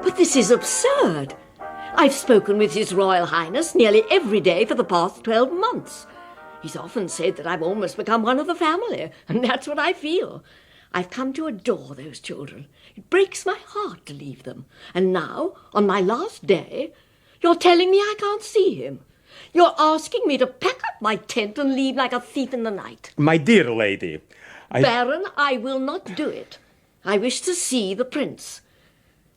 But this is absurd. I've spoken with His Royal Highness nearly every day for the past 12 months. He's often said that I've almost become one of the family, and that's what I feel. I've come to adore those children. It breaks my heart to leave them. And now, on my last day, you're telling me I can't see him. You're asking me to pack up my tent and leave like a thief in the night. My dear lady, Baron, I will not do it. I wish to see the prince.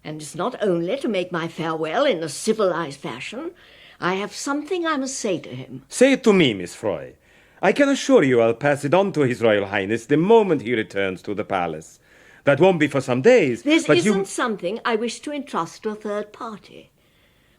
And it's not only to make my farewell in a civilized fashion. I have something I must say to him. Say it to me, Miss Froy. I can assure you I'll pass it on to His Royal Highness the moment he returns to the palace. That won't be for some days. This isn't something I wish to entrust to a third party.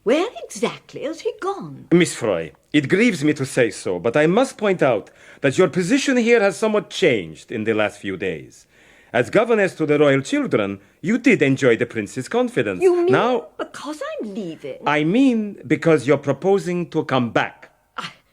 Where exactly has he gone? Miss Froy, it grieves me to say so, but I must point out that your position here has somewhat changed in the last few days. As governess to the royal children, you did enjoy the prince's confidence. You mean now, because I'm leaving? I mean because you're proposing to come back.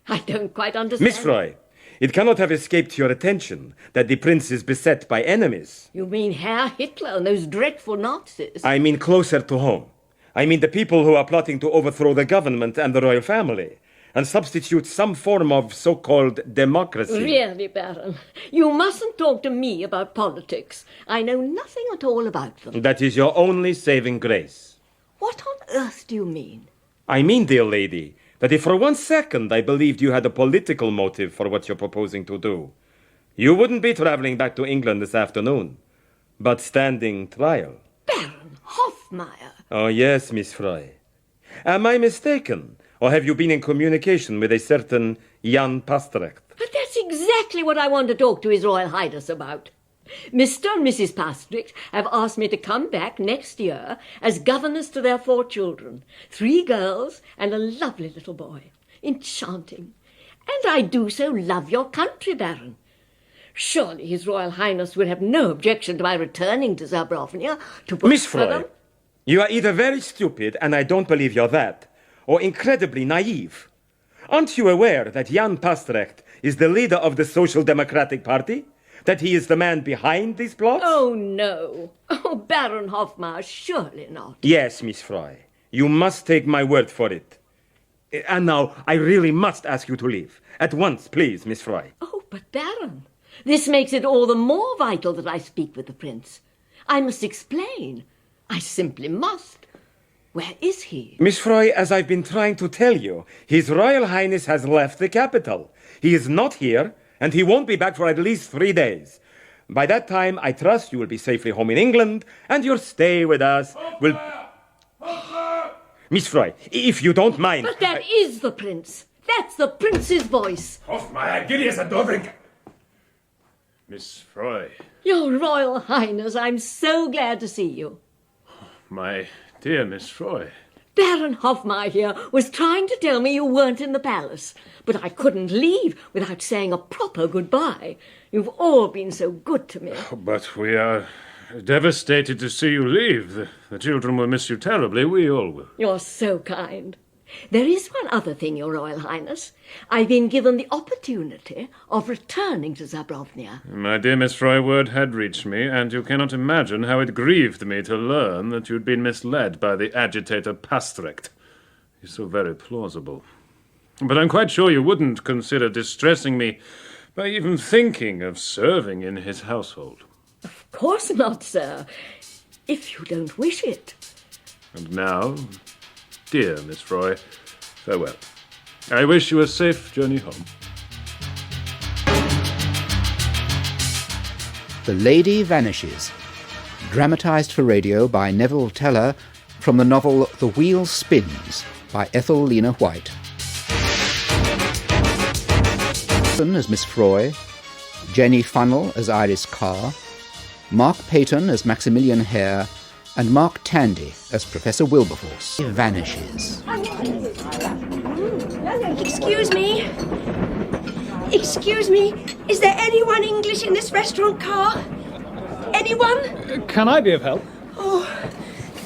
I don't quite understand. Miss Froy, it cannot have escaped your attention that the prince is beset by enemies. You mean Herr Hitler and those dreadful Nazis? I mean closer to home. I mean the people who are plotting to overthrow the government and the royal family and substitute some form of so-called democracy. Really, Baron, you mustn't talk to me about politics. I know nothing at all about them. That is your only saving grace. What on earth do you mean? I mean, dear lady, that if for 1 second I believed you had a political motive for what you're proposing to do, you wouldn't be traveling back to England this afternoon, but standing trial. Baron Hofmeyer. Oh, yes, Miss Froy. Am I mistaken? Or have you been in communication with a certain Jan Pasterek? But that's exactly what I want to talk to His Royal Highness about. Mr. and Mrs. Pasterek have asked me to come back next year as governess to their 4 children, 3 girls and a lovely little boy. Enchanting. And I do so love your country, Baron. Surely His Royal Highness would have no objection to my returning to Zobria to put Miss Froy, you are either very stupid, and I don't believe you're that, or incredibly naive. Aren't you aware that Jan Pasterek is the leader of the Social Democratic Party? That he is the man behind these plots? Oh, no. Oh, Baron Hofmeyer, surely not. Yes, Miss Froy. You must take my word for it. And now, I really must ask you to leave. At once, please, Miss Froy. Oh, but Baron, this makes it all the more vital that I speak with the prince. I must explain. I simply must. Where is he? Miss Froy, as I've been trying to tell you, His Royal Highness has left the capital. He is not here, and he won't be back for at least 3 days. By that time, I trust you will be safely home in England, and your stay with us will... Miss Froy, if you don't mind... But that is the prince. That's the prince's voice. Hofmeyer, gid is a Dovring. Miss Froy. Your Royal Highness, I'm so glad to see you. My dear Miss Froy. Baron Hofmeyer here was trying to tell me you weren't in the palace, but I couldn't leave without saying a proper goodbye. You've all been so good to me. But we are devastated to see you leave. The children will miss you terribly. We all will. You're so kind. There is one other thing, Your Royal Highness. I've been given the opportunity of returning to Zobria. My dear Miss Froy, word had reached me, and you cannot imagine how it grieved me to learn that you'd been misled by the agitator Pasterek. He's so very plausible. But I'm quite sure you wouldn't consider distressing me by even thinking of serving in his household. Of course not, sir, if you don't wish it. And now, dear Miss Froy, farewell. I wish you a safe journey home. The Lady Vanishes, dramatised for radio by Neville Teller from the novel The Wheel Spins by Ethel Lina White. As Miss Froy, Jenny Funnell as Iris Carr, Mark Peyton as Maximilian Hare, and Mark Tandy as Professor Wilberforce. Vanishes. Excuse me. Excuse me. Is there anyone English in this restaurant, Carr? Anyone? Can I be of help? Oh,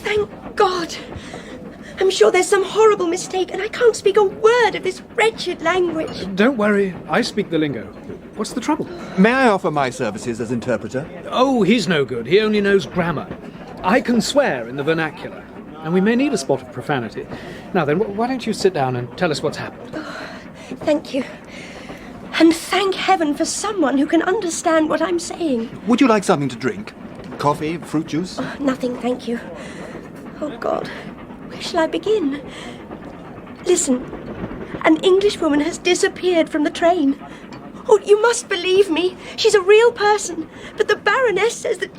thank God. I'm sure there's some horrible mistake and I can't speak a word of this wretched language. Don't worry, I speak the lingo. What's the trouble? May I offer my services as interpreter? Oh, he's no good. He only knows grammar. I can swear in the vernacular. and we may need a spot of profanity. Now then, why don't you sit down and tell us what's happened? Thank you. And thank heaven for someone who can understand what I'm saying. Would you like something to drink? Coffee, fruit juice? Nothing, thank you. Oh, God. Where shall I begin? Listen. An Englishwoman has disappeared from the train. Oh, you must believe me. She's a real person. But the Baroness says that...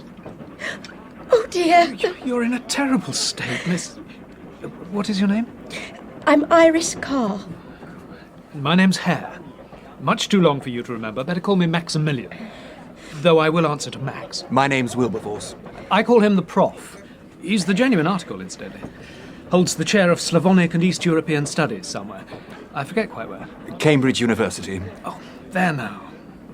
Oh, dear. You're in a terrible state, Miss... What is your name? I'm Iris Carr. My name's Hare. Much too long for you to remember. Better call me Maximilian. Though I will answer to Max. My name's Wilberforce. I call him the Prof. He's the genuine article, incidentally. Holds the chair of Slavonic and East European Studies somewhere. I forget quite where. Cambridge University. Oh, there now.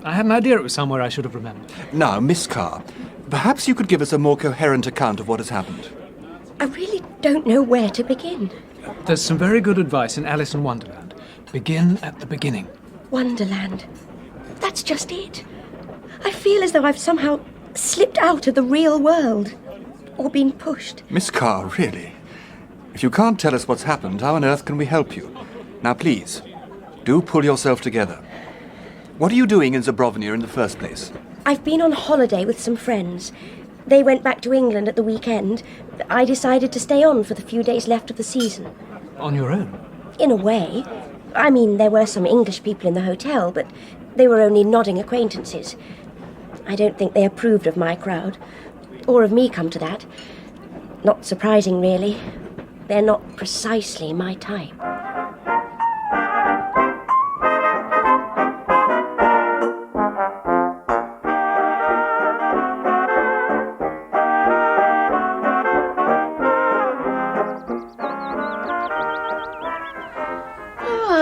I had an idea it was somewhere I should have remembered. Now, Miss Carr, perhaps you could give us a more coherent account of what has happened. I really don't know where to begin. There's some very good advice in Alice in Wonderland. Begin at the beginning. Wonderland. That's just it. I feel as though I've somehow slipped out of the real world. Or been pushed. Miss Carr, really? If you can't tell us what's happened, how on earth can we help you? Now, please, do pull yourself together. What are you doing in Zobria in the first place? I've been on holiday with some friends. They went back to England at the weekend. I decided to stay on for the few days left of the season. On your own? In a way. I mean, there were some English people in the hotel, but they were only nodding acquaintances. I don't think they approved of my crowd. Or of me, come to that. Not surprising, really. They're not precisely my type.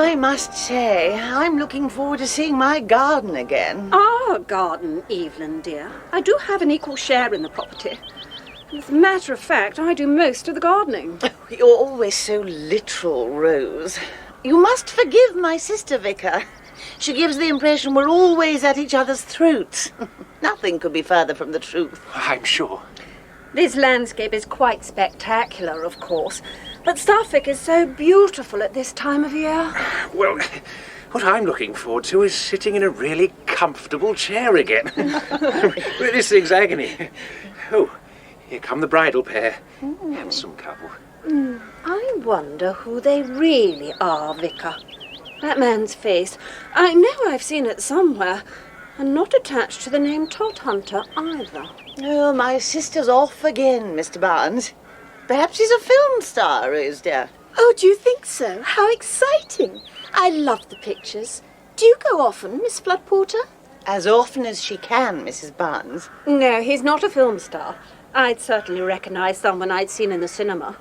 I must say, I'm looking forward to seeing my garden again. Our garden, Evelyn, dear. I do have an equal share in the property. As a matter of fact, I do most of the gardening. Oh, you're always so literal, Rose. You must forgive my sister, Vicar. She gives the impression we're always at each other's throats. Nothing could be further from the truth. I'm sure. This landscape is quite spectacular, of course, but Suffolk is so beautiful at this time of year. Well, what I'm looking forward to is sitting in a really comfortable chair again. This thing's agony. Oh, here come the bridal pair. Handsome couple. I wonder who they really are, Vicar. That man's face. I know I've seen it somewhere, and not attached to the name Todhunter either. Oh, my sister's off again, Mr. Barnes. Perhaps he's a film star, Rose dear. Oh, do you think so? How exciting. I love the pictures. Do you go often, Miss Floodporter? As often as she can, Mrs. Barnes. No, he's not a film star. I'd certainly recognise someone I'd seen in the cinema.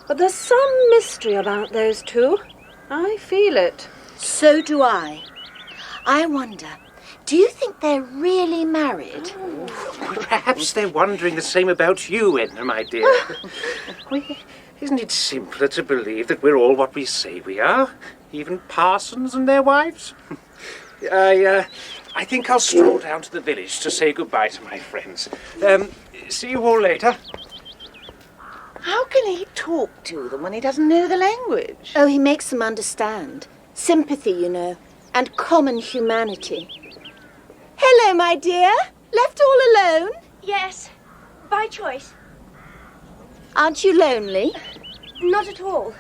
But there's some mystery about those two. I feel it. So do I. I wonder, do you think they're really married? Perhaps they're wondering the same about you, Edna, my dear. Isn't it simpler to believe that we're all what we say we are? Even parsons and their wives? I think I'll stroll down to the village to say goodbye to my friends. See you all later. How can he talk to them when he doesn't know the language? Oh, he makes them understand. Sympathy, you know, and common humanity. Hello, my dear. Left all alone? Yes, by choice. Aren't you lonely? Not at all.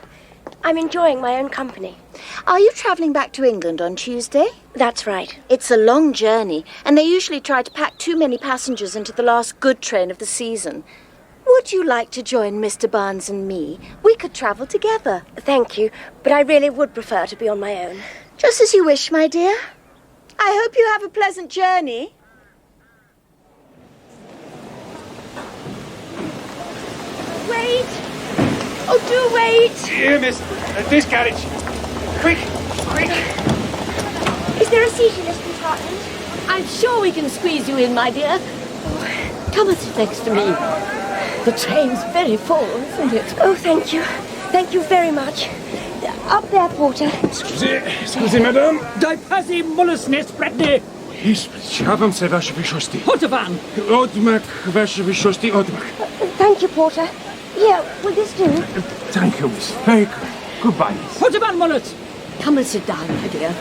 I'm enjoying my own company. Are you travelling back to England on Tuesday? That's right. It's a long journey, and they usually try to pack too many passengers into the last good train of the season. Would you like to join Mr. Barnes and me? We could travel together. Thank you, but I really would prefer to be on my own. Just as you wish, my dear. I hope you have a pleasant journey. Wait! Oh, do wait! Here, miss. This carriage. Quick, quick. Is there a seat in this compartment? I'm sure we can squeeze you in, my dear. Oh, come and sit next to me. The train's very full, isn't it? Oh, thank you. Thank you very much. Up there, Porter. Scusi, madame. Daj pazi mulesne spretne. Chciałbym se wasze wysości. Hotovan. Odmak, wasze wysości, odmak. Thank you, Porter. Yeah, will this do? Thank you, miss. Very good. Goodbye, miss. Put him on, Mullet. Come and sit down, my dear.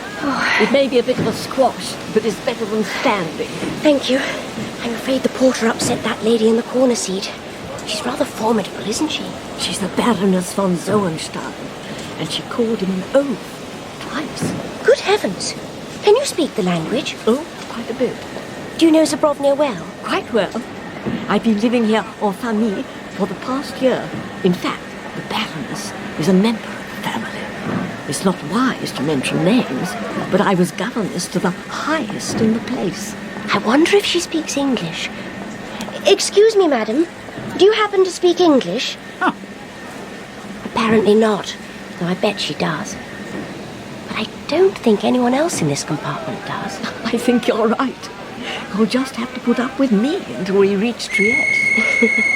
It may be a bit of a squash, but it's better than standing. Thank you. I'm afraid the porter upset that lady in the corner seat. She's rather formidable, isn't she? She's the Baroness von Zoenstein, and she called him an oaf twice. Good heavens! Can you speak the language? Oh, quite a bit. Do you know Zobria well? Quite well. I've been living here en famille for the past year. In fact, the Baroness is a member of the family. It's not wise to mention names, but I was governess to the highest in the place. I wonder if she speaks English. Excuse me, madam. Do you happen to speak English? Huh. Apparently not, though I bet she does. But I don't think anyone else in this compartment does. I think you're right. You'll just have to put up with me until we reach Trieste.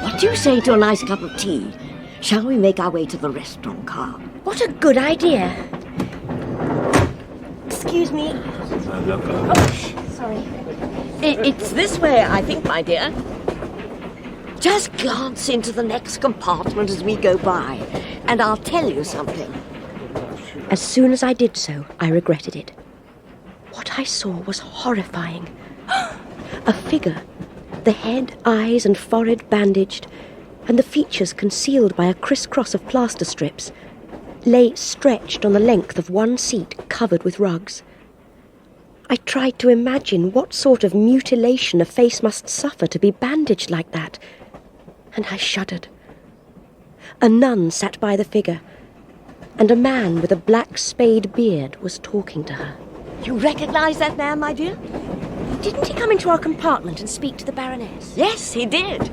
What do you say to a nice cup of tea? Shall we make our way to the restaurant, Carr? What a good idea. Excuse me. Oh, sorry. It's this way, I think, my dear. Just glance into the next compartment as we go by, and I'll tell you something. As soon as I did so, I regretted it. What I saw was horrifying. A figure, the head, eyes and forehead bandaged, and the features concealed by a crisscross of plaster strips, lay stretched on the length of one seat covered with rugs. I tried to imagine what sort of mutilation a face must suffer to be bandaged like that, and I shuddered. A nun sat by the figure, and a man with a black spade beard was talking to her. You recognize that man, my dear? Didn't he come into our compartment and speak to the Baroness? Yes, he did.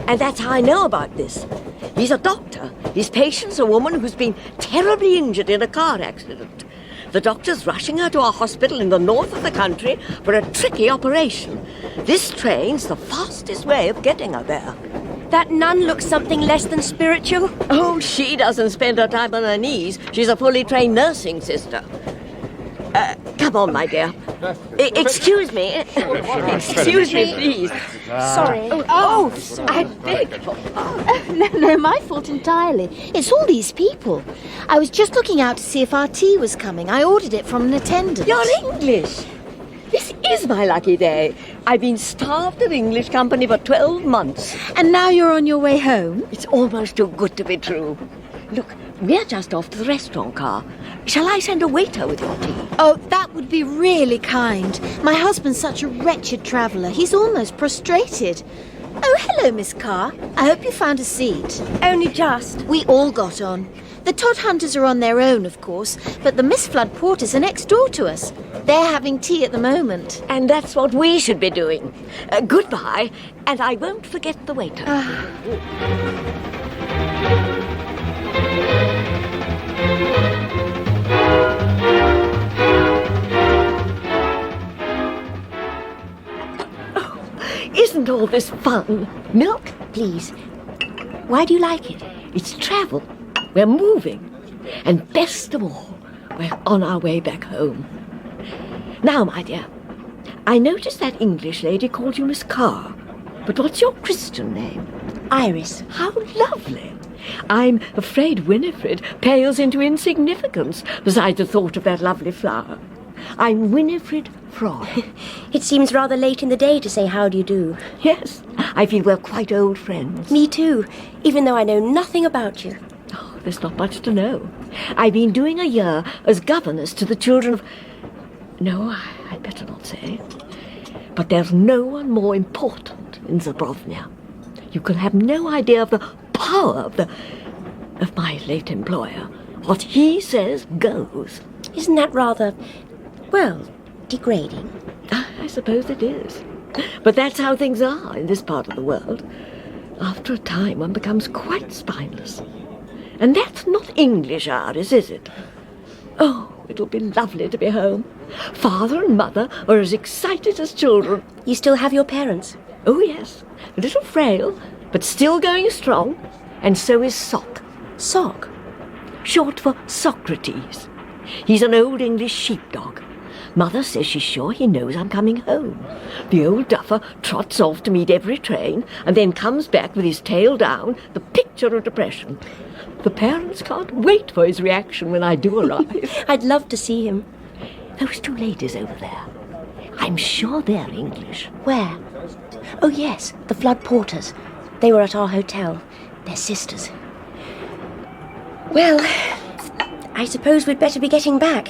And that's how I know about this. He's a doctor. His patient's a woman who's been terribly injured in a car accident. The doctor's rushing her to a hospital in the north of the country for a tricky operation. This train's the fastest way of getting her there. That nun looks something less than spiritual. Oh, she doesn't spend her time on her knees. She's a fully trained nursing sister. Come on, my dear. Excuse me. Excuse me, please. Sorry. Oh, I beg. no, my fault entirely. It's all these people. I was just looking out to see if our tea was coming. I ordered it from an attendant. You're English. This is my lucky day. I've been starved of English company for 12 months. And now you're on your way home? It's almost too good to be true. Look, we're just off to the restaurant, Carr. Shall I send a waiter with your tea? Oh, that would be really kind. My husband's such a wretched traveller. He's almost prostrated. Oh, hello, Miss Carr. I hope you found a seat. Only just. We all got on. The Todd Hunters are on their own, of course, but the Miss Flood Porters are next door to us. They're having tea at the moment. And that's what we should be doing. Goodbye, and I won't forget the waiter. Isn't all this fun? Milk, please. Why do you like it? It's travel. We're moving. And best of all, we're on our way back home. Now, my dear, I noticed that English lady called you Miss Carr. But what's your Christian name? Iris. How lovely. I'm afraid Winifred pales into insignificance beside the thought of that lovely flower. I'm Winifred Froy. It seems rather late in the day to say how do you do. Yes, I feel we're quite old friends. Me too, even though I know nothing about you. Oh, there's not much to know. I've been doing a year as governess to the children of... No, I'd better not say. But there's no one more important in Zobria. You can have no idea of the power of my late employer. What he says goes. Isn't that rather, well, degrading? I suppose it is. But that's how things are in this part of the world. After a time, one becomes quite spineless. And that's not English hours, is it? Oh, it'll be lovely to be home. Father and Mother are as excited as children. You still have your parents? Oh, yes. A little frail, but still going strong. And so is Sock. Sock? Short for Socrates. He's an old English sheepdog. Mother says she's sure he knows I'm coming home. The old duffer trots off to meet every train and then comes back with his tail down, the picture of depression. The parents can't wait for his reaction when I do arrive. I'd love to see him. Those two ladies over there, I'm sure they're English. Where? Oh, yes, the Flood Porters. They were at our hotel. They're sisters. Well, I suppose we'd better be getting back.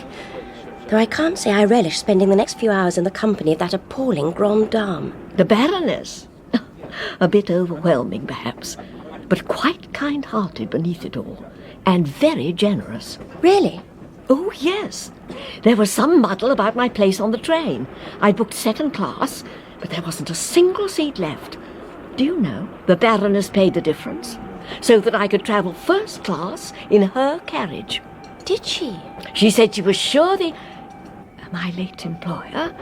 Though I can't say I relish spending the next few hours in the company of that appalling grande dame. The Baroness. A bit overwhelming, perhaps, but quite kind-hearted beneath it all, and very generous. Really? Oh, yes. There was some muddle about my place on the train. I'd booked second class, but there wasn't a single seat left. Do you know, the Baroness paid the difference, so that I could travel first class in her carriage. Did she? She said she was sure my late employer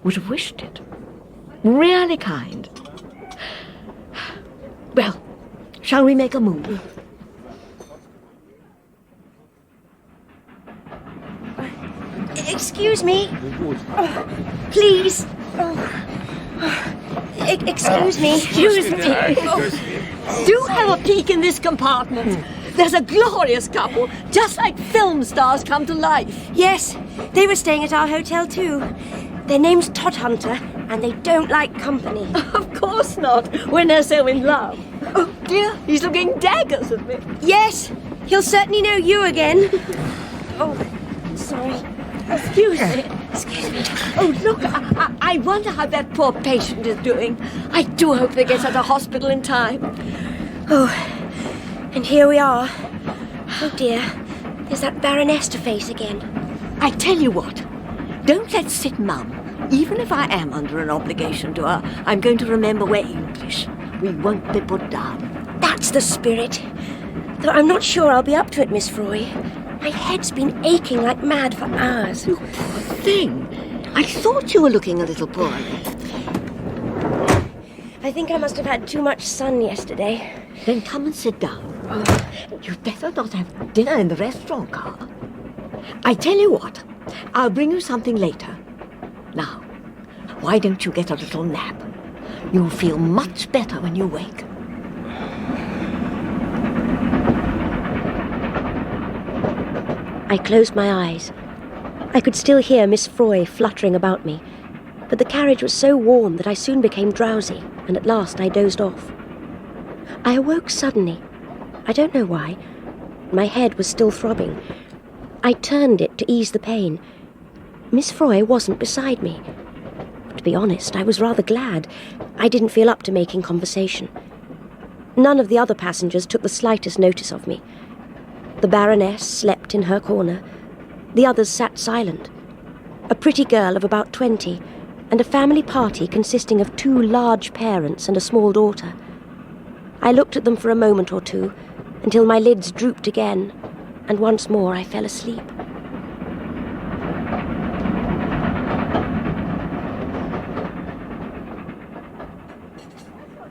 would have wished it. Really kind. Well, shall we make a move? Excuse me. Please. Excuse me. Excuse me. Do have a peek in this compartment. There's a glorious couple, just like film stars come to life. Yes, they were staying at our hotel too. Their name's Todhunter, and they don't like company. Of course not, when they're so in love. Oh dear, he's looking daggers at me. Yes, he'll certainly know you again. Oh, sorry. Excuse me. Excuse me. Oh, look, I wonder how that poor patient is doing. I do hope they get her to hospital in time. Oh, and here we are. Oh dear, there's that Baroness to face again. I tell you what, don't let's sit mum. Even if I am under an obligation to her, I'm going to remember we're English. We won't be put down. That's the spirit. Though I'm not sure I'll be up to it, Miss Froy. My head's been aching like mad for hours. You poor thing. I thought you were looking a little poorly. I think I must have had too much sun yesterday. Then come and sit down. You'd better not have dinner in the restaurant, Carr. I tell you what, I'll bring you something later. Now, why don't you get a little nap? You'll feel much better when you wake. I closed my eyes. I could still hear Miss Froy fluttering about me, but the carriage was so warm that I soon became drowsy, and at last I dozed off. I awoke suddenly. I don't know why. My head was still throbbing. I turned it to ease the pain. Miss Froy wasn't beside me. To be honest, I was rather glad. I didn't feel up to making conversation. None of the other passengers took the slightest notice of me. The Baroness slept in her corner. The others sat silent. A pretty girl of about 20, and a family party consisting of 2 large parents and a small daughter. I looked at them for a moment or two, until my lids drooped again, and once more I fell asleep.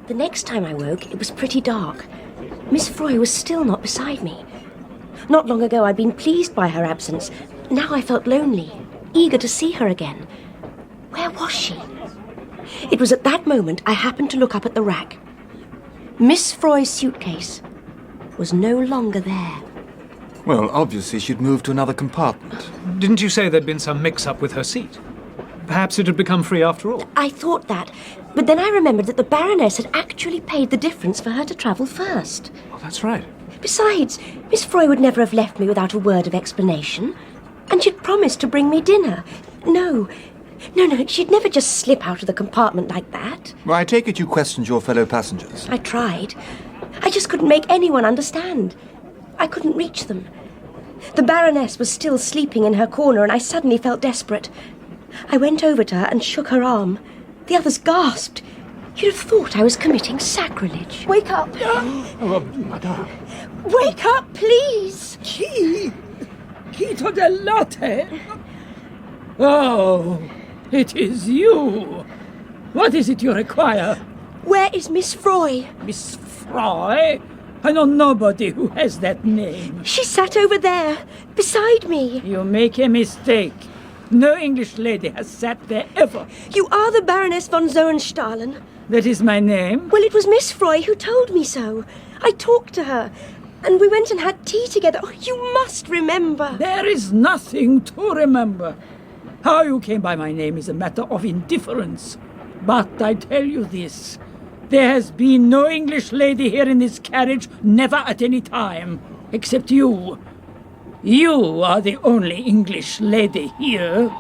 The next time I woke, it was pretty dark. Miss Froy was still not beside me. Not long ago I'd been pleased by her absence. Now I felt lonely, eager to see her again. Where was she? It was at that moment I happened to look up at the rack. Miss Froy's suitcase was no longer there. Well, obviously she'd moved to another compartment. Didn't you say there'd been some mix-up with her seat? Perhaps it had become free after all. I thought that, but then I remembered that the Baroness had actually paid the difference for her to travel first. Oh, that's right. Besides, Miss Froy would never have left me without a word of explanation. And she'd promised to bring me dinner. No, she'd never just slip out of the compartment like that. Well, I take it you questioned your fellow passengers. I tried. I just couldn't make anyone understand. I couldn't reach them. The Baroness was still sleeping in her corner, and I suddenly felt desperate. I went over to her and shook her arm. The others gasped. You'd have thought I was committing sacrilege. Wake up! Oh, madame. Wake up, please! Chi to latte? Oh, it is you. What is it you require? Where is Miss Froy? Miss Froy? I know nobody who has that name. She sat over there, beside me. You make a mistake. No English lady has sat there ever. You are the Baroness von Zoenstahlen. That is my name? Well, it was Miss Froy who told me so. I talked to her, and we went and had tea together. Oh, you must remember. There is nothing to remember. How you came by my name is a matter of indifference. But I tell you this. There has been no English lady here in this carriage, never at any time, except you. You are the only English lady here.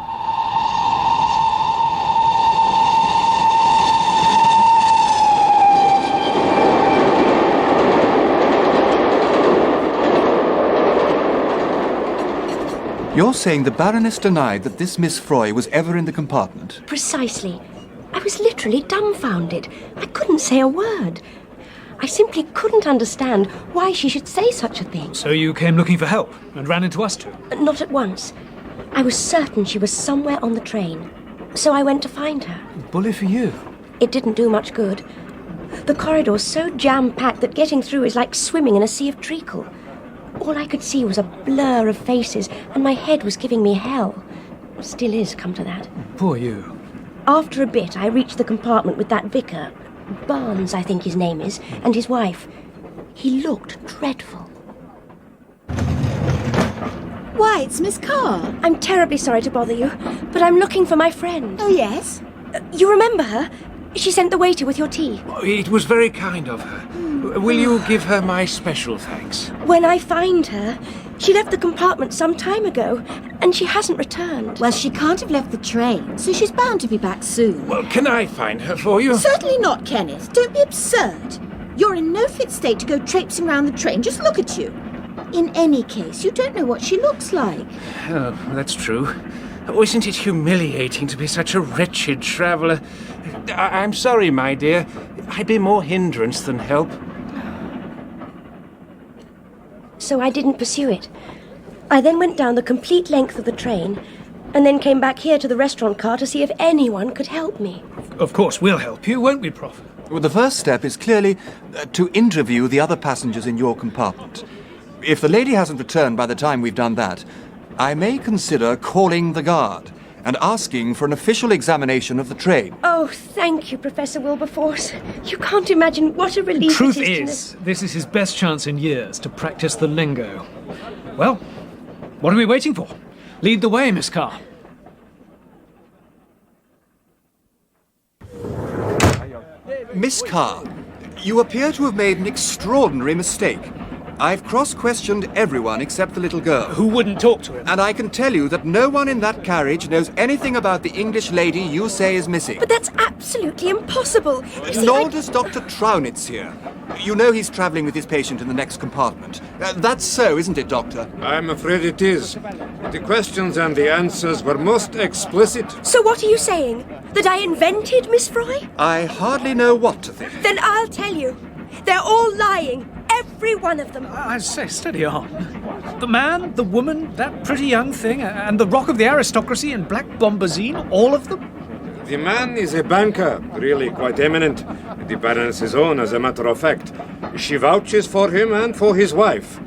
You're saying the Baroness denied that this Miss Froy was ever in the compartment? Precisely. I was literally dumbfounded. I couldn't say a word. I simply couldn't understand why she should say such a thing. So you came looking for help and ran into us two? Not at once. I was certain she was somewhere on the train. So I went to find her. Bully for you. It didn't do much good. The corridor's so jam-packed that getting through is like swimming in a sea of treacle. All I could see was a blur of faces, and my head was giving me hell. Still is, come to that. Poor you. After a bit, I reached the compartment with that vicar, Barnes, I think his name is, and his wife. He looked dreadful. Why, it's Miss Carr. I'm terribly sorry to bother you, but I'm looking for my friend. Oh, yes? You remember her? She sent the waiter with your tea. It was very kind of her. Will you give her my special thanks? When I find her, she left the compartment some time ago, and she hasn't returned. Well, she can't have left the train, so she's bound to be back soon. Well, can I find her for you? Certainly not, Kenneth. Don't be absurd. You're in no fit state to go traipsing round the train. Just look at you. In any case, you don't know what she looks like. Oh, that's true. Oh, isn't it humiliating to be such a wretched traveller? I'm sorry, my dear. I'd be more hindrance than help. So I didn't pursue it. I then went down the complete length of the train, and then came back here to the restaurant car to see if anyone could help me. Of course, we'll help you, won't we, Prof? Well, the first step is clearly to interview the other passengers in your compartment. If the lady hasn't returned by the time we've done that, I may consider calling the guard and asking for an official examination of the train. Oh, thank you, Professor Wilberforce. You can't imagine what a relief Truth it is, this is his best chance in years to practice the lingo. Well, what are we waiting for? Lead the way, Miss Carr. Miss Carr, you appear to have made an extraordinary mistake. I've cross-questioned everyone except the little girl. Who wouldn't talk to him? And I can tell you that no one in that carriage knows anything about the English lady you say is missing. But that's absolutely impossible. Nor does Dr. Trownitz here. You know he's travelling with his patient in the next compartment. That's so, isn't it, Doctor? I'm afraid it is. The questions and the answers were most explicit. So what are you saying? That I invented Miss Froy? I hardly know what to think. Then I'll tell you. They're all lying. Every one of them. I say, steady on. The man, the woman, that pretty young thing, and the rock of the aristocracy in black bombazine, all of them? The man is a banker, really quite eminent. The Baroness's own, as a matter of fact. She vouches for him and for his wife.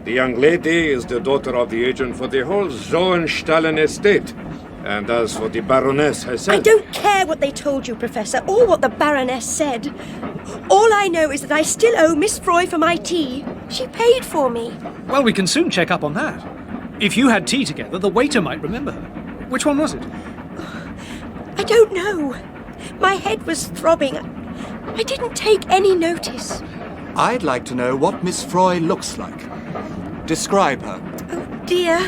The young lady is the daughter of the agent for the whole Zoenstahlen estate. And as for the Baroness herself... I don't care what they told you, Professor, or what the Baroness said. All I know is that I still owe Miss Froy for my tea. She paid for me. Well, we can soon check up on that. If you had tea together, the waiter might remember her. Which one was it? I don't know. My head was throbbing. I didn't take any notice. I'd like to know what Miss Froy looks like. Describe her. Oh, dear.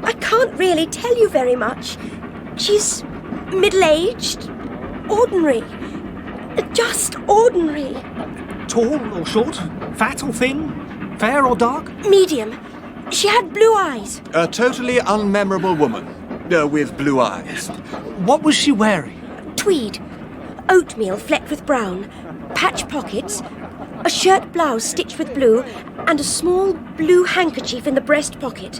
I can't really tell you very much. She's middle-aged, ordinary. Just ordinary. Tall or short? Fat or thin? Fair or dark? Medium. She had blue eyes. A totally unmemorable woman. With blue eyes. What was she wearing? Tweed. Oatmeal flecked with brown. Patch pockets. a shirt blouse stitched with blue, and a small blue handkerchief in the breast pocket.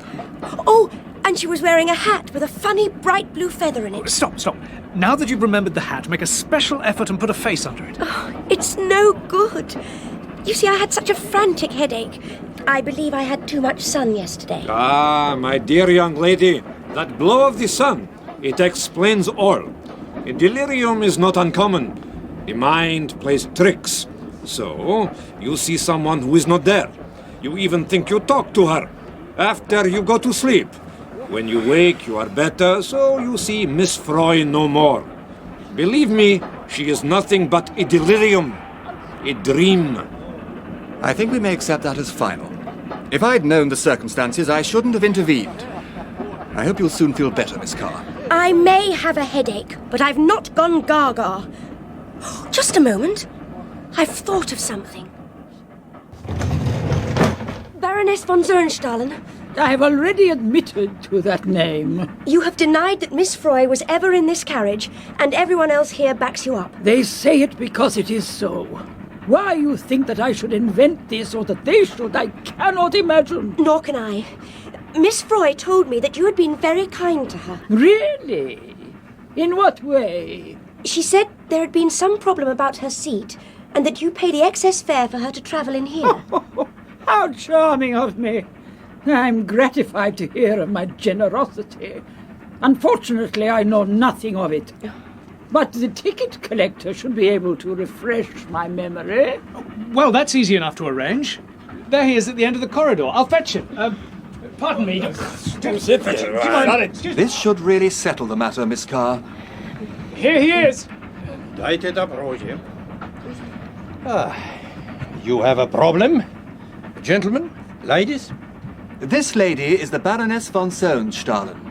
Oh, and she was wearing a hat with a funny bright blue feather in it. Stop. Now that you've remembered the hat, make a special effort and put a face under it. Oh, it's no good. You see, I had such a frantic headache. I believe I had too much sun yesterday. Ah, my dear young lady, that glow of the sun, it explains all. A delirium is not uncommon. The mind plays tricks. So, you see someone who is not there. You even think you talk to her. After you go to sleep. When you wake, you are better, so you see Miss Froy no more. Believe me, she is nothing but a delirium. A dream. I think we may accept that as final. If I'd known the circumstances, I shouldn't have intervened. I hope you'll soon feel better, Miss Carr. I may have a headache, but I've not gone gaga. Just a moment. I've thought of something. Baroness von Zernstahlen. I have already admitted to that name. You have denied that Miss Froy was ever in this carriage, and everyone else here backs you up. They say it because it is so. Why you think that I should invent this or that they should, I cannot imagine. Nor can I. Miss Froy told me that you had been very kind to her. Really? In what way? She said there had been some problem about her seat, and that you pay the excess fare for her to travel in here. How charming of me. I'm gratified to hear of my generosity. Unfortunately, I know nothing of it. But the ticket collector should be able to refresh my memory. Well, that's easy enough to arrange. There he is at the end of the corridor. I'll fetch him. Pardon me. This should really settle the matter, Miss Carr. Here he is. You have a problem? Gentlemen? Ladies? This lady is the Baroness von Zernstahlen.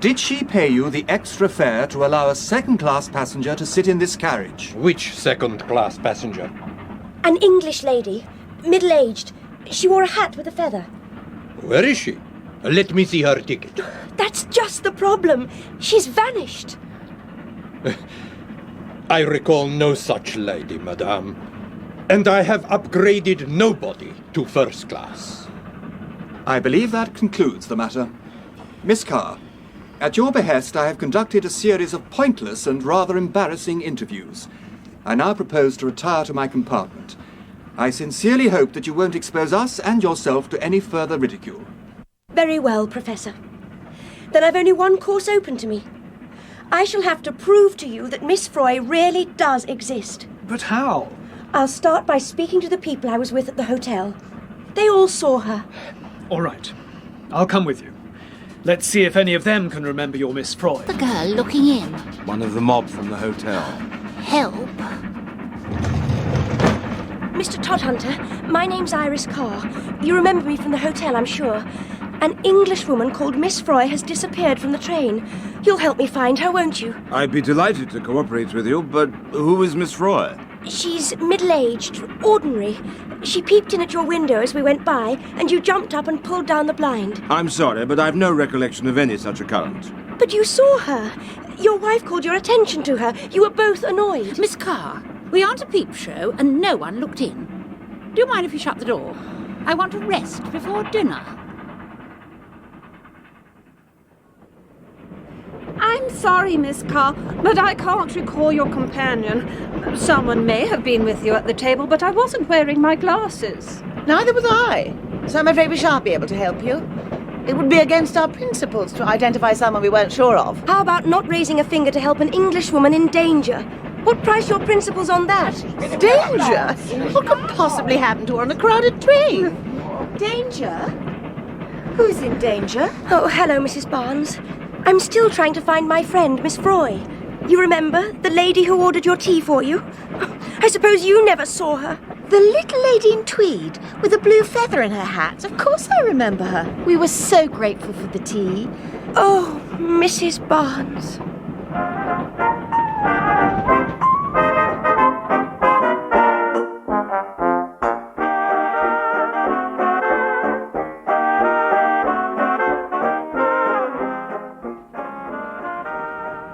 Did she pay you the extra fare to allow a second-class passenger to sit in this carriage? Which second-class passenger? An English lady, middle-aged. She wore a hat with a feather. Where is she? Let me see her ticket. That's just the problem. She's vanished. I recall no such lady, madame. And I have upgraded nobody to first class. I believe that concludes the matter. Miss Carr, at your behest, I have conducted a series of pointless and rather embarrassing interviews. I now propose to retire to my compartment. I sincerely hope that you won't expose us and yourself to any further ridicule. Very well, Professor. Then I've only one course open to me. I shall have to prove to you that Miss Froy really does exist. But how? I'll start by speaking to the people I was with at the hotel. They all saw her. All right. I'll come with you. Let's see if any of them can remember your Miss Froy. The girl looking in. One of the mob from the hotel. Help. Mr. Todhunter, my name's Iris Carr. You remember me from the hotel, I'm sure. An Englishwoman called Miss Froy has disappeared from the train. You'll help me find her, won't you? I'd be delighted to cooperate with you, but who is Miss Froy? She's middle-aged, ordinary. She peeped in at your window as we went by, and you jumped up and pulled down the blind. I'm sorry, but I've no recollection of any such occurrence. But you saw her. Your wife called your attention to her. You were both annoyed. Miss Carr, we aren't a peep show, and no one looked in. Do you mind if you shut the door? I want to rest before dinner. I'm sorry, Miss Carr, but I can't recall your companion. Someone may have been with you at the table, but I wasn't wearing my glasses. Neither was I, so I'm afraid we shan't be able to help you. It would be against our principles to identify someone we weren't sure of. How about not raising a finger to help an Englishwoman in danger? What price your principles on that? Danger? What could possibly happen to her on a crowded train? Danger? Who's in danger? Oh, hello, Mrs. Barnes. I'm still trying to find my friend, Miss Froy. You remember, the lady who ordered your tea for you? I suppose you never saw her. The little lady in tweed, with a blue feather in her hat. Of course I remember her. We were so grateful for the tea. Oh, Mrs. Barnes.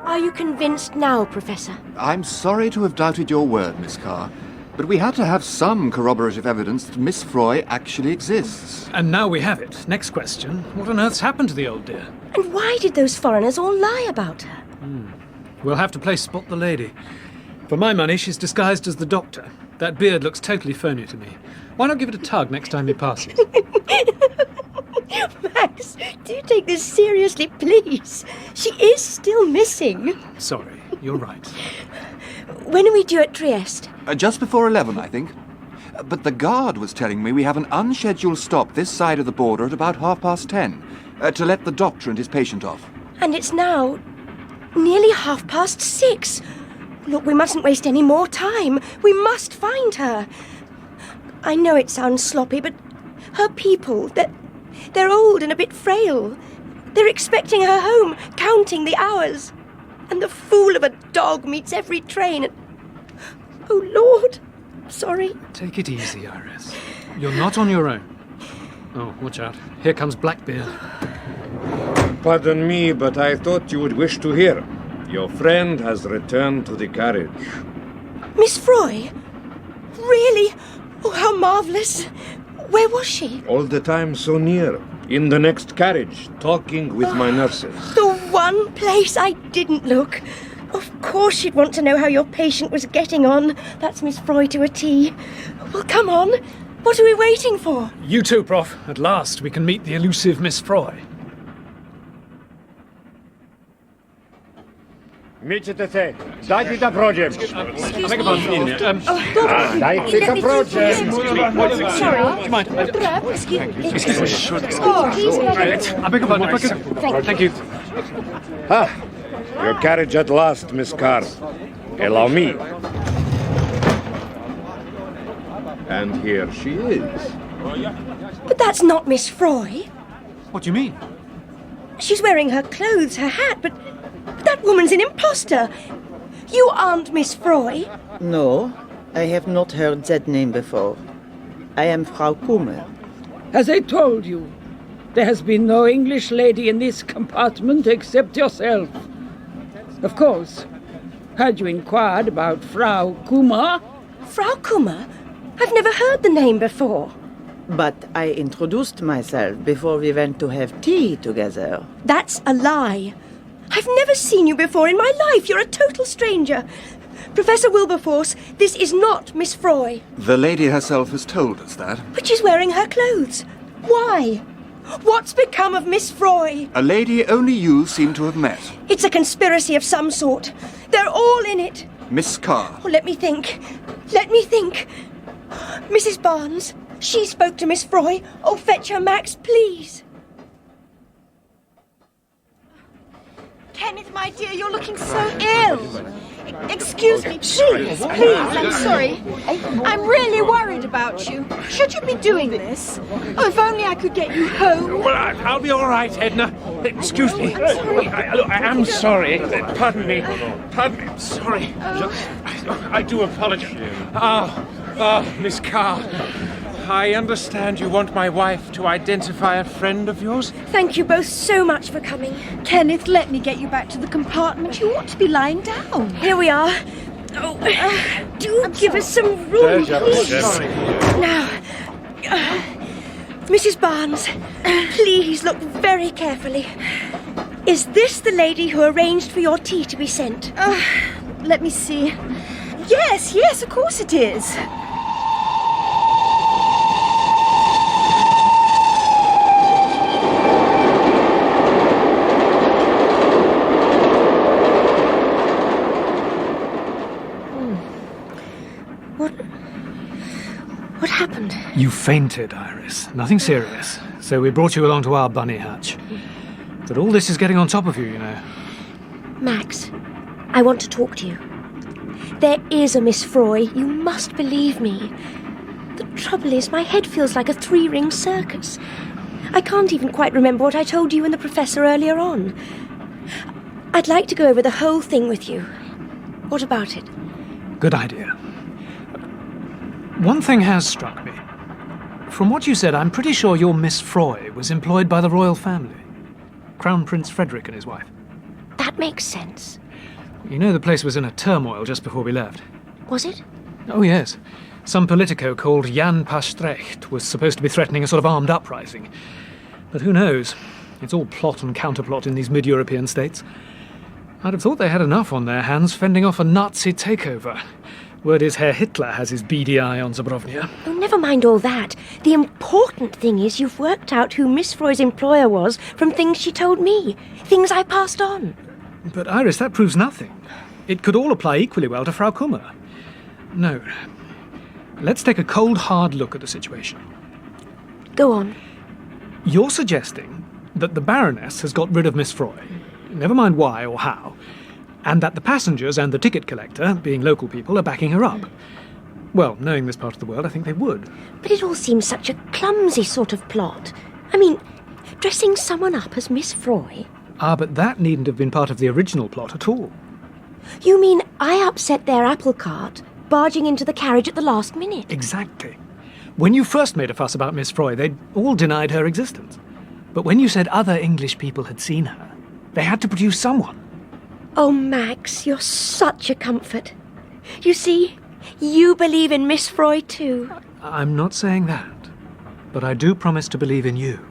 Are you convinced now, Professor? I'm sorry to have doubted your word, Miss Carr. But we had to have some corroborative evidence that Miss Froy actually exists. And now we have it. Next question. What on earth's happened to the old dear? And why did those foreigners all lie about her? We'll have to play Spot the Lady. For my money, she's disguised as the doctor. That beard looks totally phony to me. Why not give it a tug next time he passes? Max, do take this seriously, please. She is still missing. Sorry, you're right. When are we due at Trieste? Just before 11, I think. But the guard was telling me we have an unscheduled stop this side of the border at about 10:30, to let the doctor and his patient off. And it's now nearly 6:30. Look, we mustn't waste any more time. We must find her. I know it sounds sloppy, but her people, they're old and a bit frail. They're expecting her home, counting the hours. And the fool of a dog meets every train. Oh, Lord. Sorry. Take it easy, Iris. You're not on your own. Oh, watch out. Here comes Blackbeard. Pardon me, but I thought you would wish to hear. Your friend has returned to the carriage. Miss Froy? Really? Oh, how marvellous. Where was she? All the time so near. In the next carriage, talking with my nurses. The one place I didn't look. Of course she'd want to know how your patient was getting on. That's Miss Froy to a T. Well, come on. What are we waiting for? You too, Prof. At last we can meet the elusive Miss Froy. Мечете се, дайте да пройдем. Дайте да пройдем. Sorry. Mind. Excuse me. I beg your pardon. If I could... Thank you. Your carriage at last, Miss Carr. Allow me. And here she is. But that's not Miss Froy. What do you mean? She's wearing her clothes, her hat, but that woman's an imposter. You aren't Miss Froy. No, I have not heard that name before. I am Frau Kummer. As I told you, there has been no English lady in this compartment except yourself. Of course, had you inquired about Frau Kummer? Frau Kummer? I've never heard the name before. But I introduced myself before we went to have tea together. That's a lie. I've never seen you before in my life. You're a total stranger. Professor Wilberforce, this is not Miss Froy. The lady herself has told us that. But she's wearing her clothes. Why? What's become of Miss Froy? A lady only you seem to have met. It's a conspiracy of some sort. They're all in it. Miss Carr. Oh, let me think. Mrs. Barnes, she spoke to Miss Froy. Oh, fetch her, Max, please. Kenneth, my dear, you're looking so ill. Excuse me, please, I'm sorry. I'm really worried about you. Should you be doing this? Oh, if only I could get you home. Well, I'll be all right, Edna. Excuse me. I am sorry. Pardon me. I'm sorry. I do apologize. Miss Carr. I understand you want my wife to identify a friend of yours? Thank you both so much for coming. Kenneth, let me get you back to the compartment. You ought to be lying down. Here we are. Oh, give us some room, please. Now, Mrs. Barnes, please look very carefully. Is this the lady who arranged for your tea to be sent? Let me see. Yes, of course it is. What happened? You fainted, Iris. Nothing serious. So we brought you along to our bunny hatch. But all this is getting on top of you, you know. Max, I want to talk to you. There is a Miss Froy. You must believe me. The trouble is, my head feels like a three-ring circus. I can't even quite remember what I told you and the professor earlier on. I'd like to go over the whole thing with you. What about it? Good idea. One thing has struck me. From what you said, I'm pretty sure your Miss Froy was employed by the royal family. Crown Prince Frederick and his wife. That makes sense. You know the place was in a turmoil just before we left. Was it? Oh, yes. Some politico called Jan Pastrecht was supposed to be threatening a sort of armed uprising. But who knows? It's all plot and counterplot in these mid-European states. I'd have thought they had enough on their hands fending off a Nazi takeover. Word is Herr Hitler has his beady eye on Zobrovnia. Oh, never mind all that. The important thing is you've worked out who Miss Froy's employer was from things she told me. Things I passed on. But, Iris, that proves nothing. It could all apply equally well to Frau Kummer. No. Let's take a cold, hard look at the situation. Go on. You're suggesting that the Baroness has got rid of Miss Froy, never mind why or how, and that the passengers and the ticket collector, being local people, are backing her up. Well, knowing this part of the world, I think they would. But it all seems such a clumsy sort of plot. I mean, dressing someone up as Miss Froy. Ah, but that needn't have been part of the original plot at all. You mean I upset their apple cart, barging into the carriage at the last minute? Exactly. When you first made a fuss about Miss Froy, they'd all denied her existence. But when you said other English people had seen her, they had to produce someone. Oh, Max, you're such a comfort. You see, you believe in Miss Froy too. I'm not saying that, but I do promise to believe in you.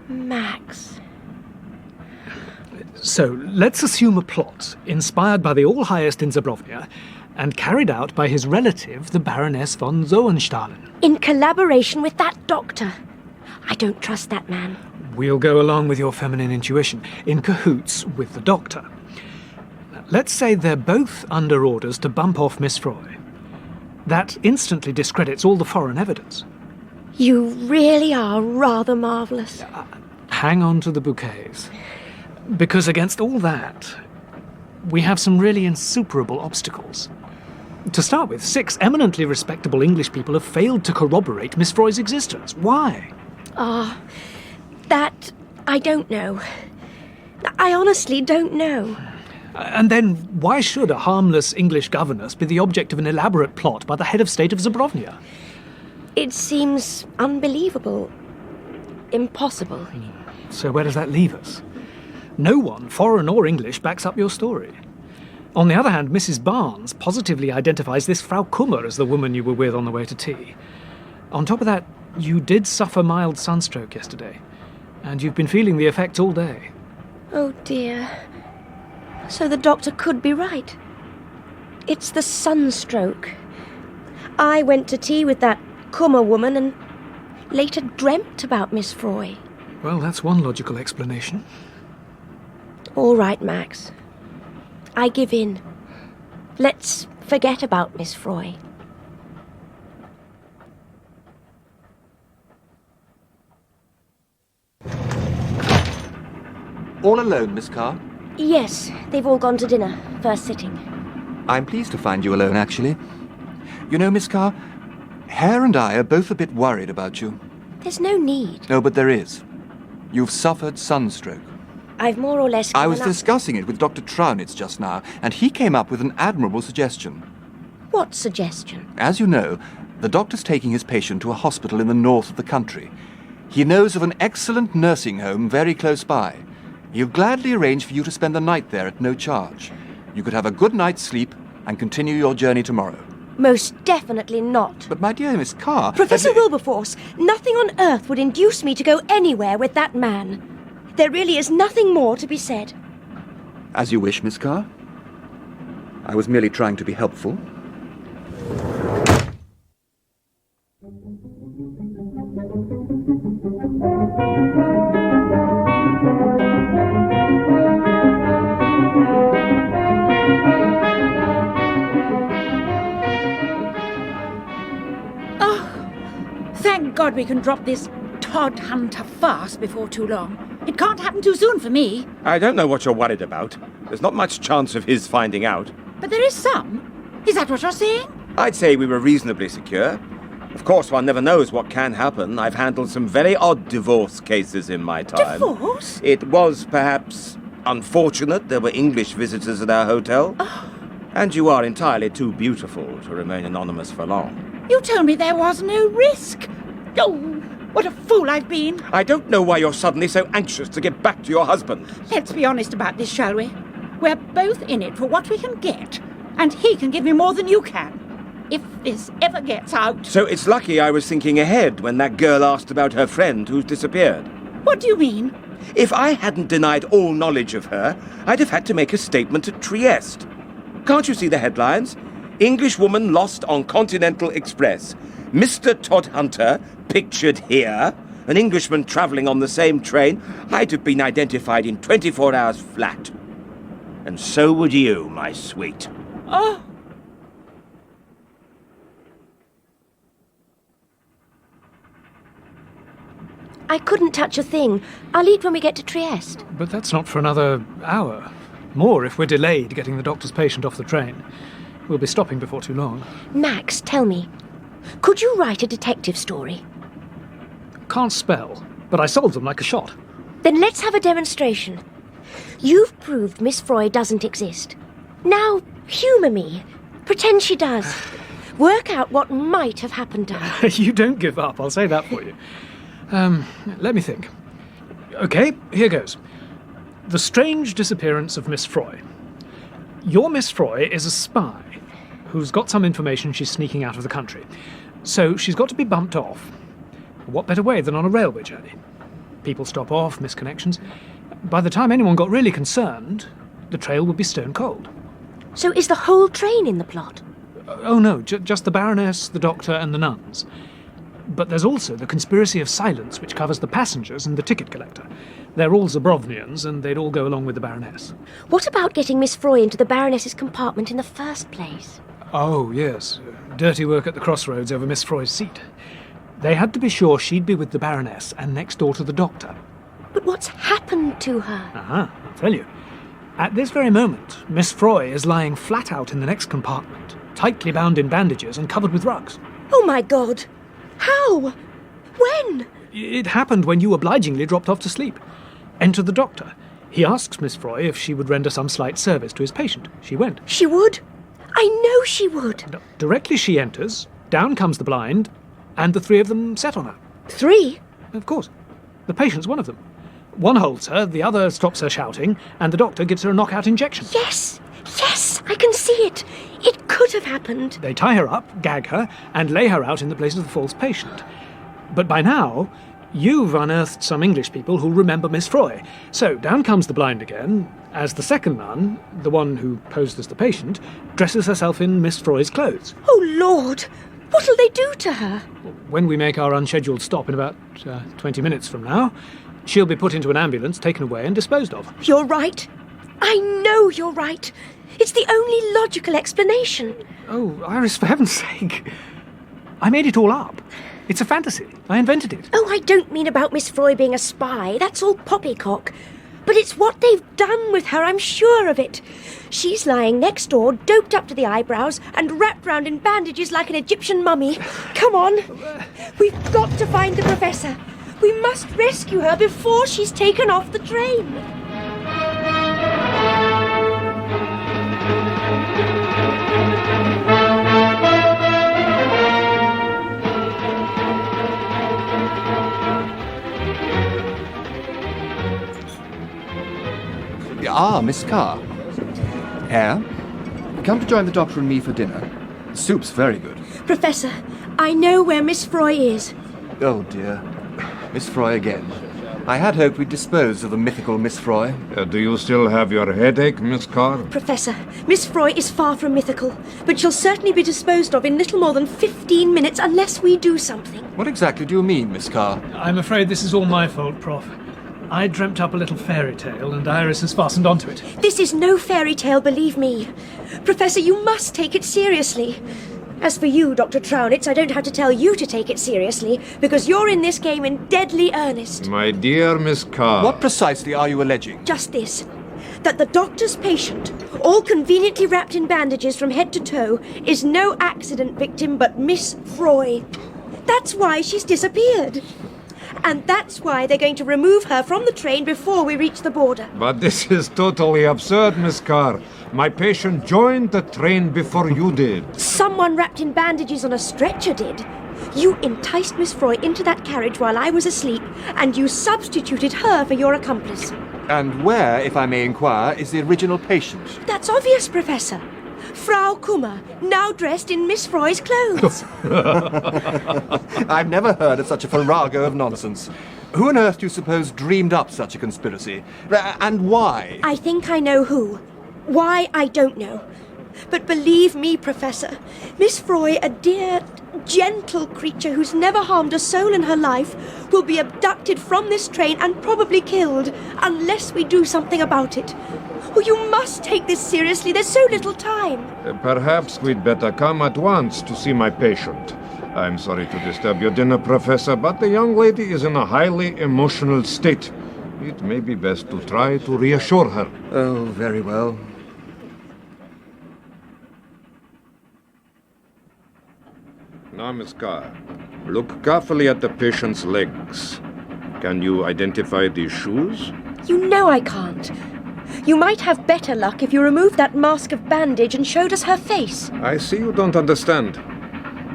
Max. So, let's assume a plot inspired by the All-Highest in Zobrovnia and carried out by his relative, the Baroness von Zoenstahlen. In collaboration with that doctor. I don't trust that man. We'll go along with your feminine intuition, in cahoots with the doctor. Let's say they're both under orders to bump off Miss Froy. That instantly discredits all the foreign evidence. You really are rather marvellous. Hang on to the bouquets. Because against all that, we have some really insuperable obstacles. To start with, 6 eminently respectable English people have failed to corroborate Miss Froy's existence. Why? That I don't know. I honestly don't know. And then, why should a harmless English governess be the object of an elaborate plot by the head of state of Zobrovnia? It seems unbelievable. Impossible. So where does that leave us? No one, foreign or English, backs up your story. On the other hand, Mrs. Barnes positively identifies this Frau Kummer as the woman you were with on the way to tea. On top of that, you did suffer mild sunstroke yesterday, and you've been feeling the effects all day. Oh dear. So the doctor could be right. It's the sunstroke. I went to tea with that Kummer woman and later dreamt about Miss Froy. Well, that's one logical explanation. All right, Max. I give in. Let's forget about Miss Froy. All alone, Miss Carr? Yes, they've all gone to dinner. First sitting. I'm pleased to find you alone, actually. You know, Miss Carr, Hare and I are both a bit worried about you. There's no need. No, but there is. You've suffered sunstroke. I've more or less... I was discussing it with Dr. Traunitz just now, and he came up with an admirable suggestion. What suggestion? As you know, the doctor's taking his patient to a hospital in the north of the country. He knows of an excellent nursing home very close by. He'll gladly arrange for you to spend the night there at no charge. You could have a good night's sleep and continue your journey tomorrow. Most definitely not. But my dear Miss Carr... Professor Wilberforce, nothing on earth would induce me to go anywhere with that man. There really is nothing more to be said. As you wish, Miss Carr. I was merely trying to be helpful. Thank God we can drop this Todd Hunter farce before too long. It can't happen too soon for me. I don't know what you're worried about. There's not much chance of his finding out. But there is some. Is that what you're saying? I'd say we were reasonably secure. Of course, one never knows what can happen. I've handled some very odd divorce cases in my time. Divorce? It was perhaps unfortunate there were English visitors at our hotel. Oh. And you are entirely too beautiful to remain anonymous for long. You told me there was no risk. Oh, what a fool I've been. I don't know why you're suddenly so anxious to get back to your husband. Let's be honest about this, shall we? We're both in it for what we can get, and he can give me more than you can. if this ever gets out. So it's lucky I was thinking ahead when that girl asked about her friend who's disappeared. What do you mean? If I hadn't denied all knowledge of her, I'd have had to make a statement at Trieste. Can't you see the headlines? English woman lost on Continental Express. Mr. Todhunter pictured here. An Englishman travelling on the same train. I'd have been identified in 24 hours flat. And so would you, my sweet. Oh. I couldn't touch a thing. I'll eat when we get to Trieste. But that's not for another hour. More if we're delayed getting the doctor's patient off the train. We'll be stopping before too long. Max, tell me, could you write a detective story? Can't spell, but I solved them like a shot. Then let's have a demonstration. You've proved Miss Froy doesn't exist. Now, humour me. Pretend she does. Work out what might have happened to her. You don't give up, I'll say that for you. Let me think. OK, here goes. The strange disappearance of Miss Froy. Your Miss Froy is a spy who's got some information she's sneaking out of the country. So she's got to be bumped off. What better way than on a railway journey? People stop off, miss connections. By the time anyone got really concerned, the trail would be stone cold. So is the whole train in the plot? Oh no, just the Baroness, the Doctor and the nuns. But there's also the conspiracy of silence, which covers the passengers and the ticket collector. They're all Zobrovnians, and they'd all go along with the Baroness. What about getting Miss Froy into the Baroness's compartment in the first place? Oh, yes. Dirty work at the crossroads over Miss Froy's seat. They had to be sure she'd be with the Baroness and next door to the Doctor. But what's happened to her? I'll tell you. At this very moment, Miss Froy is lying flat out in the next compartment, tightly bound in bandages and covered with rugs. Oh, my God! How? When? It happened when you obligingly dropped off to sleep. Enter the Doctor. He asks Miss Froy if she would render some slight service to his patient. She went. She would? I know she would. Directly she enters, down comes the blind, and the three of them set on her. 3? Of course. The patient's one of them. One holds her, the other stops her shouting, and the Doctor gives her a knockout injection. Yes! Yes! I can see it! It could have happened. They tie her up, gag her, and lay her out in the place of the false patient. But by now, you've unearthed some English people who'll remember Miss Froy. So down comes the blind again, as the second nun, the one who posed as the patient, dresses herself in Miss Froy's clothes. Oh, Lord! What'll they do to her? When we make our unscheduled stop in about 20 minutes from now, she'll be put into an ambulance, taken away and disposed of. You're right. I know you're right. It's the only logical explanation. Oh, Iris, for heaven's sake. I made it all up. It's a fantasy. I invented it. Oh, I don't mean about Miss Froy being a spy. That's all poppycock. But it's what they've done with her, I'm sure of it. She's lying next door, doped up to the eyebrows, and wrapped round in bandages like an Egyptian mummy. Come on. We've got to find the Professor. We must rescue her before she's taken off the train. Ah, Miss Carr. Hare, come to join the Doctor and me for dinner. The soup's very good. Professor, I know where Miss Froy is. Oh, dear. Miss Froy again. I had hoped we'd disposed of the mythical Miss Froy. Do you still have your headache, Miss Carr? Professor, Miss Froy is far from mythical, but she'll certainly be disposed of in little more than 15 minutes unless we do something. What exactly do you mean, Miss Carr? I'm afraid this is all my fault, Prof. I dreamt up a little fairy tale, and Iris has fastened onto it. This is no fairy tale, believe me. Professor, you must take it seriously. As for you, Dr. Trownitz, I don't have to tell you to take it seriously, because you're in this game in deadly earnest. My dear Miss Carr. What precisely are you alleging? Just this. That the doctor's patient, all conveniently wrapped in bandages from head to toe, is no accident victim but Miss Froy. That's why she's disappeared. And that's why they're going to remove her from the train before we reach the border. But this is totally absurd, Miss Carr. My patient joined the train before you did. Someone wrapped in bandages on a stretcher did. You enticed Miss Froy into that carriage while I was asleep, and you substituted her for your accomplice. And where, if I may inquire, is the original patient? That's obvious, Professor. Frau Kummer, now dressed in Miss Froy's clothes. I've never heard of such a farrago of nonsense. Who on earth do you suppose dreamed up such a conspiracy? And why? I think I know who. Why, I don't know. But believe me, Professor, Miss Froy, a dear, gentle creature who's never harmed a soul in her life, will be abducted from this train and probably killed, unless we do something about it. Oh, you must take this seriously. There's so little time. Perhaps we'd better come at once to see my patient. I'm sorry to disturb your dinner, Professor, but the young lady is in a highly emotional state. It may be best to try to reassure her. Oh, very well. Now, Miss Carr, look carefully at the patient's legs. Can you identify these shoes? You know I can't. You might have better luck if you removed that mask of bandage and showed us her face. I see you don't understand.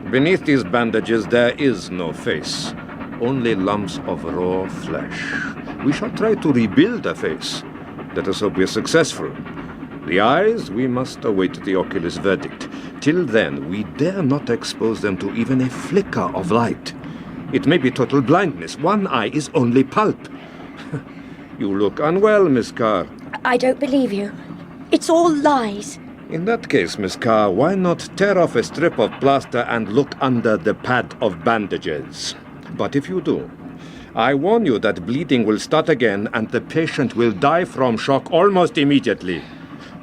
Beneath these bandages there is no face, only lumps of raw flesh. We shall try to rebuild a face. Let us hope we are successful. The eyes, we must await the oculist verdict. Till then, we dare not expose them to even a flicker of light. It may be total blindness. One eye is only pulp. You look unwell, Miss Carr. I don't believe you. It's all lies. In that case, Miss Carr, why not tear off a strip of plaster and look under the pad of bandages? But if you do, I warn you that bleeding will start again and the patient will die from shock almost immediately.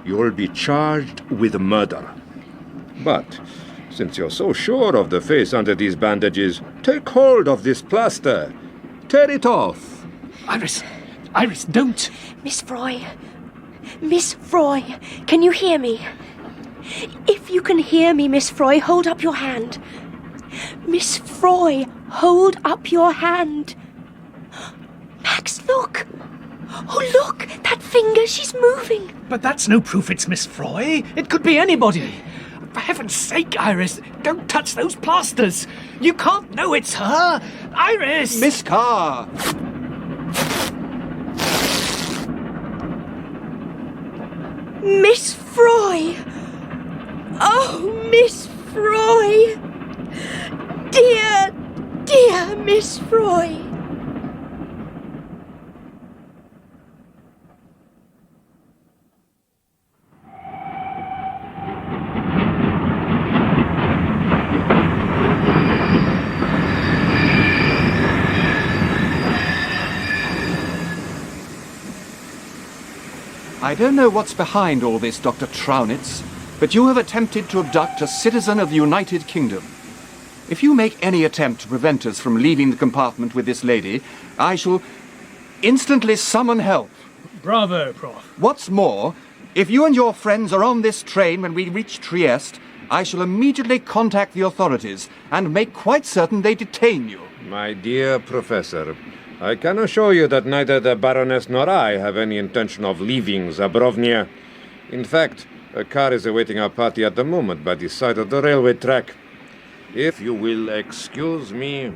You will be charged with murder. But since you're so sure of the face under these bandages, take hold of this plaster. Tear it off. Iris, don't. Miss Froy. Miss Froy, can you hear me? If you can hear me, Miss Froy, hold up your hand. Miss Froy, hold up your hand. Max, look. Oh, look, that finger, she's moving. But that's no proof it's Miss Froy. It could be anybody. For heaven's sake, Iris, don't touch those plasters. You can't know it's her. Iris! Miss Carr! Miss Froy! Oh, Miss Froy! Dear, dear Miss Froy! I don't know what's behind all this, Dr. Trownitz, but you have attempted to abduct a citizen of the United Kingdom. If you make any attempt to prevent us from leaving the compartment with this lady, I shall instantly summon help. Bravo, Prof. What's more, if you and your friends are on this train when we reach Trieste, I shall immediately contact the authorities and make quite certain they detain you. My dear Professor, I can assure you that neither the Baroness nor I have any intention of leaving Zabrovnia. In fact, a car is awaiting our party at the moment by the side of the railway track. If you will excuse me...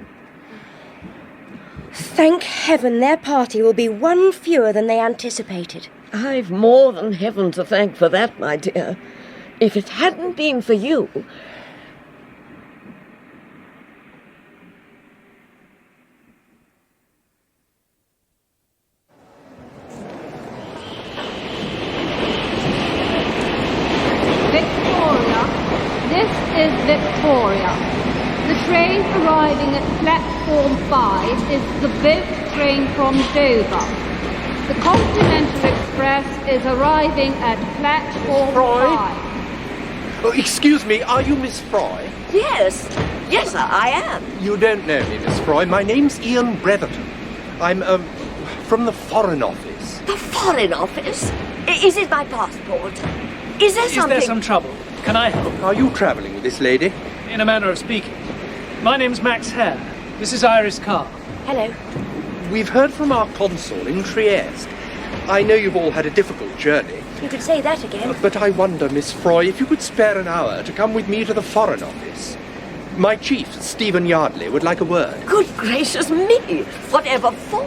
Thank heaven their party will be one fewer than they anticipated. I've more than heaven to thank for that, my dear. If it hadn't been for you... This is Victoria. The train arriving at platform 5 is the boat train from Dover. The Continental Express is arriving at platform 5. Oh, excuse me, are you Miss Froy? Yes, sir, I am. You don't know me, Miss Froy. My name's Ian Breverton. I'm, from the Foreign Office. The Foreign Office? Is it my passport? Is there something... Is there some trouble? Can I help? Are you travelling with this lady? In a manner of speaking. My name's Max Hare. This is Iris Carr. Hello. We've heard from our consul in Trieste. I know you've all had a difficult journey. You could say that again. But I wonder, Miss Froy, if you could spare an hour to come with me to the Foreign Office. My chief, Stephen Yardley, would like a word. Good gracious me! Whatever for?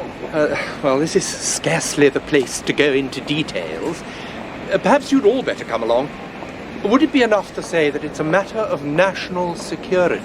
Well, this is scarcely the place to go into details. Perhaps you'd all better come along. Would it be enough to say that it's a matter of national security?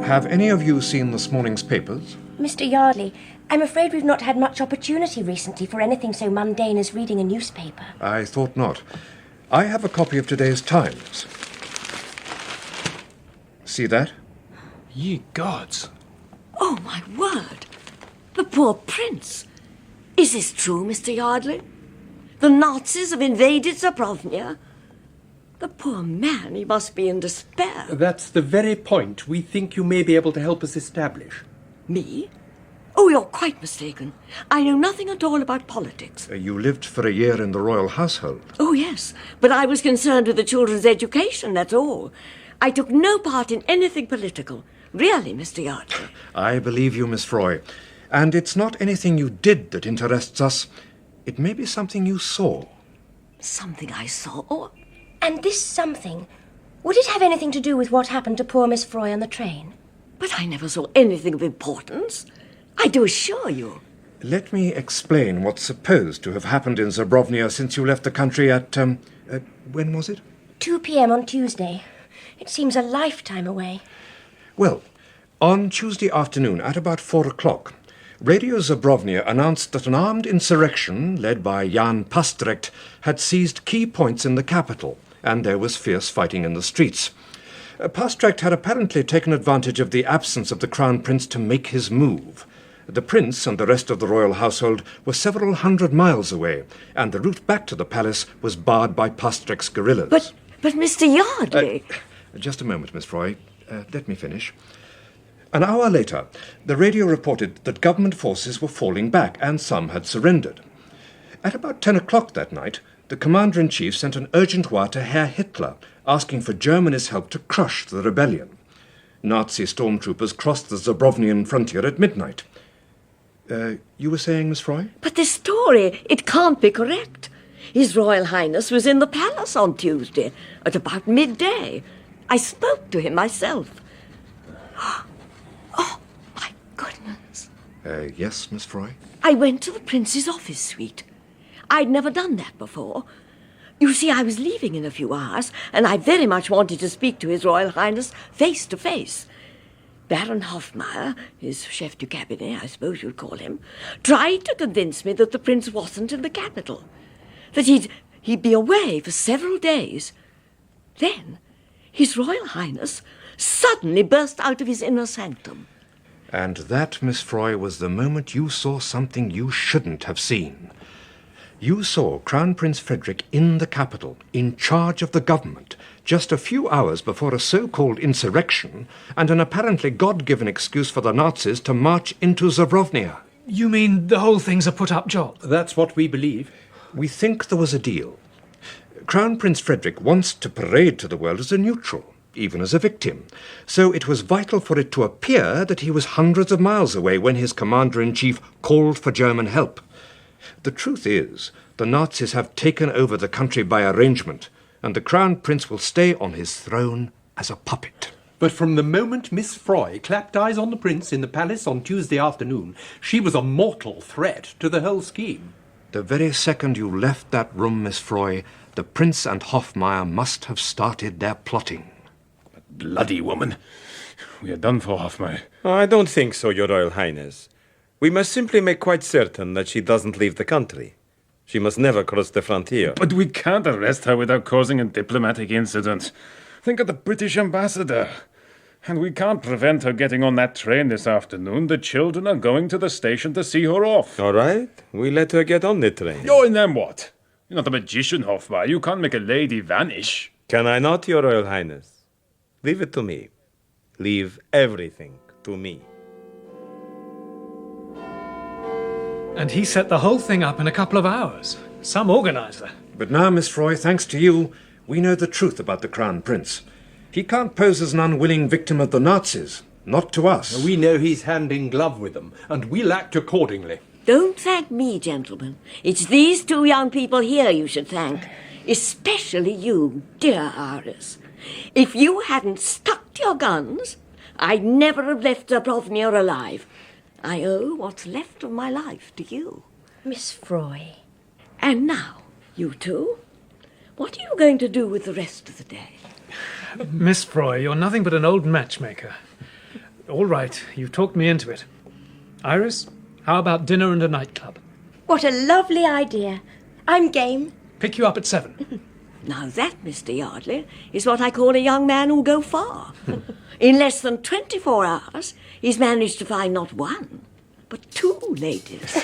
Have any of you seen this morning's papers? Mr. Yardley, I'm afraid we've not had much opportunity recently for anything so mundane as reading a newspaper. I thought not. I have a copy of today's Times. See that? Ye gods. Oh, my word. The poor prince. Is this true, Mr. Yardley? The Nazis have invaded Zobria? The poor man, he must be in despair. That's the very point we think you may be able to help us establish. Me? Oh, you're quite mistaken. I know nothing at all about politics. You lived for a year in the royal household. Oh, yes, but I was concerned with the children's education, that's all. I took no part in anything political. Really, Mr. Yardley. I believe you, Miss Froy. And it's not anything you did that interests us. It may be something you saw. Something I saw? And this something, would it have anything to do with what happened to poor Miss Froy on the train? But I never saw anything of importance. I do assure you. Let me explain what's supposed to have happened in Zobria since you left the country at when was it? 2 p.m. on Tuesday. It seems a lifetime away. Well, on Tuesday afternoon at about 4 o'clock, Radio Zobria announced that an armed insurrection led by Jan Pastricht had seized key points in the capital, and there was fierce fighting in the streets. Pastricht had apparently taken advantage of the absence of the Crown Prince to make his move. The Prince and the rest of the royal household were several hundred miles away, and the route back to the palace was barred by Pastricht's guerrillas. But Mr. Yardley... Just a moment, Miss Froy. Let me finish. An hour later, the radio reported that government forces were falling back, and some had surrendered. At about 10 o'clock that night, the Commander-in-Chief sent an urgent wire to Herr Hitler, asking for Germany's help to crush the rebellion. Nazi stormtroopers crossed the Zobrownian frontier at midnight. You were saying, Miss Froy? But this story, it can't be correct. His Royal Highness was in the palace on Tuesday at about midday. I spoke to him myself. Oh, my goodness. Yes, Miss Froy? I went to the Prince's office suite. I'd never done that before. You see, I was leaving in a few hours, and I very much wanted to speak to His Royal Highness face to face. Baron Hofmeyer, his chef du cabinet, I suppose you'd call him, tried to convince me that the Prince wasn't in the capital, that he'd be away for several days. Then His Royal Highness suddenly burst out of his inner sanctum. And that, Miss Froy, was the moment you saw something you shouldn't have seen. You saw Crown Prince Frederick in the capital, in charge of the government, just a few hours before a so-called insurrection and an apparently God-given excuse for the Nazis to march into Zobria. You mean the whole thing's a put-up job? That's what we believe. We think there was a deal. Crown Prince Frederick wants to parade to the world as a neutral, even as a victim, so it was vital for it to appear that he was hundreds of miles away when his commander-in-chief called for German help. The truth is, the Nazis have taken over the country by arrangement, and the Crown Prince will stay on his throne as a puppet. But from the moment Miss Froy clapped eyes on the Prince in the palace on Tuesday afternoon, she was a mortal threat to the whole scheme. The very second you left that room, Miss Froy, the Prince and Hofmeyer must have started their plotting. Bloody woman. We are done for, Hofmeyer. I don't think so, Your Royal Highness. We must simply make quite certain that she doesn't leave the country. She must never cross the frontier. But we can't arrest her without causing a diplomatic incident. Think of the British ambassador. And we can't prevent her getting on that train this afternoon. The children are going to the station to see her off. All right, we let her get on the train. Oh, and then what? You're not a magician, Hofmeyer. You can't make a lady vanish. Can I not, Your Royal Highness? Leave it to me. Leave everything to me. And he set the whole thing up in a couple of hours. Some organizer. But now, Miss Froy, thanks to you, we know the truth about the Crown Prince. He can't pose as an unwilling victim of the Nazis. Not to us. We know he's hand in glove with them, and we'll act accordingly. Don't thank me, gentlemen. It's these two young people here you should thank. Especially you, dear Iris. If you hadn't stuck to your guns, I'd never have left Zobria alive. I owe what's left of my life to you. Miss Froy. And now, you two, what are you going to do with the rest of the day? Miss Froy, you're nothing but an old matchmaker. All right, you've talked me into it. Iris, how about dinner and a nightclub? What a lovely idea. I'm game. Pick you up at 7. Now that, Mr. Yardley, is what I call a young man who'll go far. In less than 24 hours, he's managed to find not one, but 2 ladies.